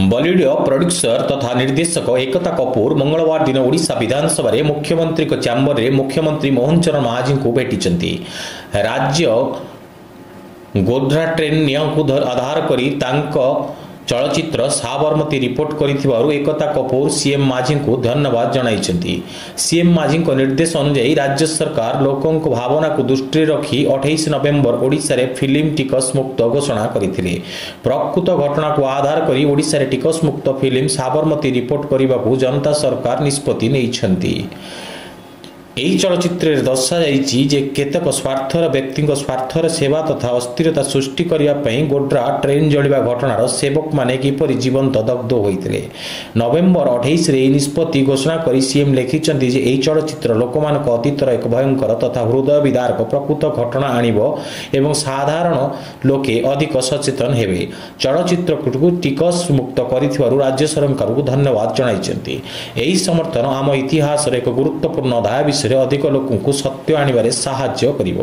Bollywood producer तथा निर्देशक एकता कपूर मंगलवार दिन ओडिशा विधानसभा रे मुख्यमंत्री चैम्बर रे मुख्यमंत्री मोहन चरण महाजी को भेटी। राज्य गोध्रा ट्रेन नियम को आधार करी तांको चलचित्र साबरमती रिपोर्ट करिथिबारु एकता कपूर सीएम माझी को धन्यवाद जणाइछन्ती। सीएम माझी को निर्देश अनुसार राज्य सरकार लोकों को भावना को दृष्टि रखी 28 नवेम्बर ओडिशा रे फिल्म टिकस मुक्त घोषणा करिथिले। प्रकृत घटना को आधार करी ओडिशा रे टिकस मुक्त फिल्म साबरमती रिपोर्ट करबाकू जनता सरकार निष्पत्ति नेइछन्ती। ଏହି ଚଳଚ୍ଚିତ୍ରରେ ଦର୍ଶାଯାଇଛି ଯେ କେତେକ ସ୍ୱାର୍ଥର ବ୍ୟକ୍ତିଙ୍କ ସ୍ୱାର୍ଥର ସେବା ତଥା ଅସ୍ଥିରତା ସୃଷ୍ଟି କରିବା ପାଇଁ ଗୋଡ୍ରା ଟ୍ରେନ୍ ଜଳିବା ଘଟଣାର ସେବକମାନେ କିପରି ଜୀବନ୍ତ ଦଗ୍ଧ ହୋଇଥିଲେ। ନଭେମ୍ବର 28ରେ ଏହି ନିଷ୍ପତ୍ତି ଘୋଷଣା କରି ସିଏମ୍ ଲେଖିଛନ୍ତି ଯେ ଏହି ଚଳଚ୍ଚିତ୍ର ଲୋକମାନଙ୍କ ଅତୀତର ଏକ ଭୟଙ୍କର ତଥା ହୃଦୟ ବିଦାରକ ପ୍ରକୃତ ଘଟଣା ଆଣିବ ଏବଂ ସାଧାରଣ ଲୋକେ ଅଧିକ ସଚେତନ ହେବେ। ଚଳଚ୍ଚିତ୍ରକୁ ଟିକସ ମୁକ୍ତ କରିଥିବାରୁ ରାଜ୍ୟ ସରକାରଙ୍କୁ ଧନ୍ୟବାଦ ଜଣାଇଛନ୍ତି। ଏହି ସମର୍ଥନ ଆମ ଇତିହାସର ଏକ ଗୁରୁତ୍ୱପୂର୍ଣ୍ଣ ଅଧ୍ୟାୟ ବିଷୟରେ ଅଧିକ ଲୋକଙ୍କୁ ସତ୍ୟ ଆଣିବାରେ ସାହାଯ୍ୟ କରିବ।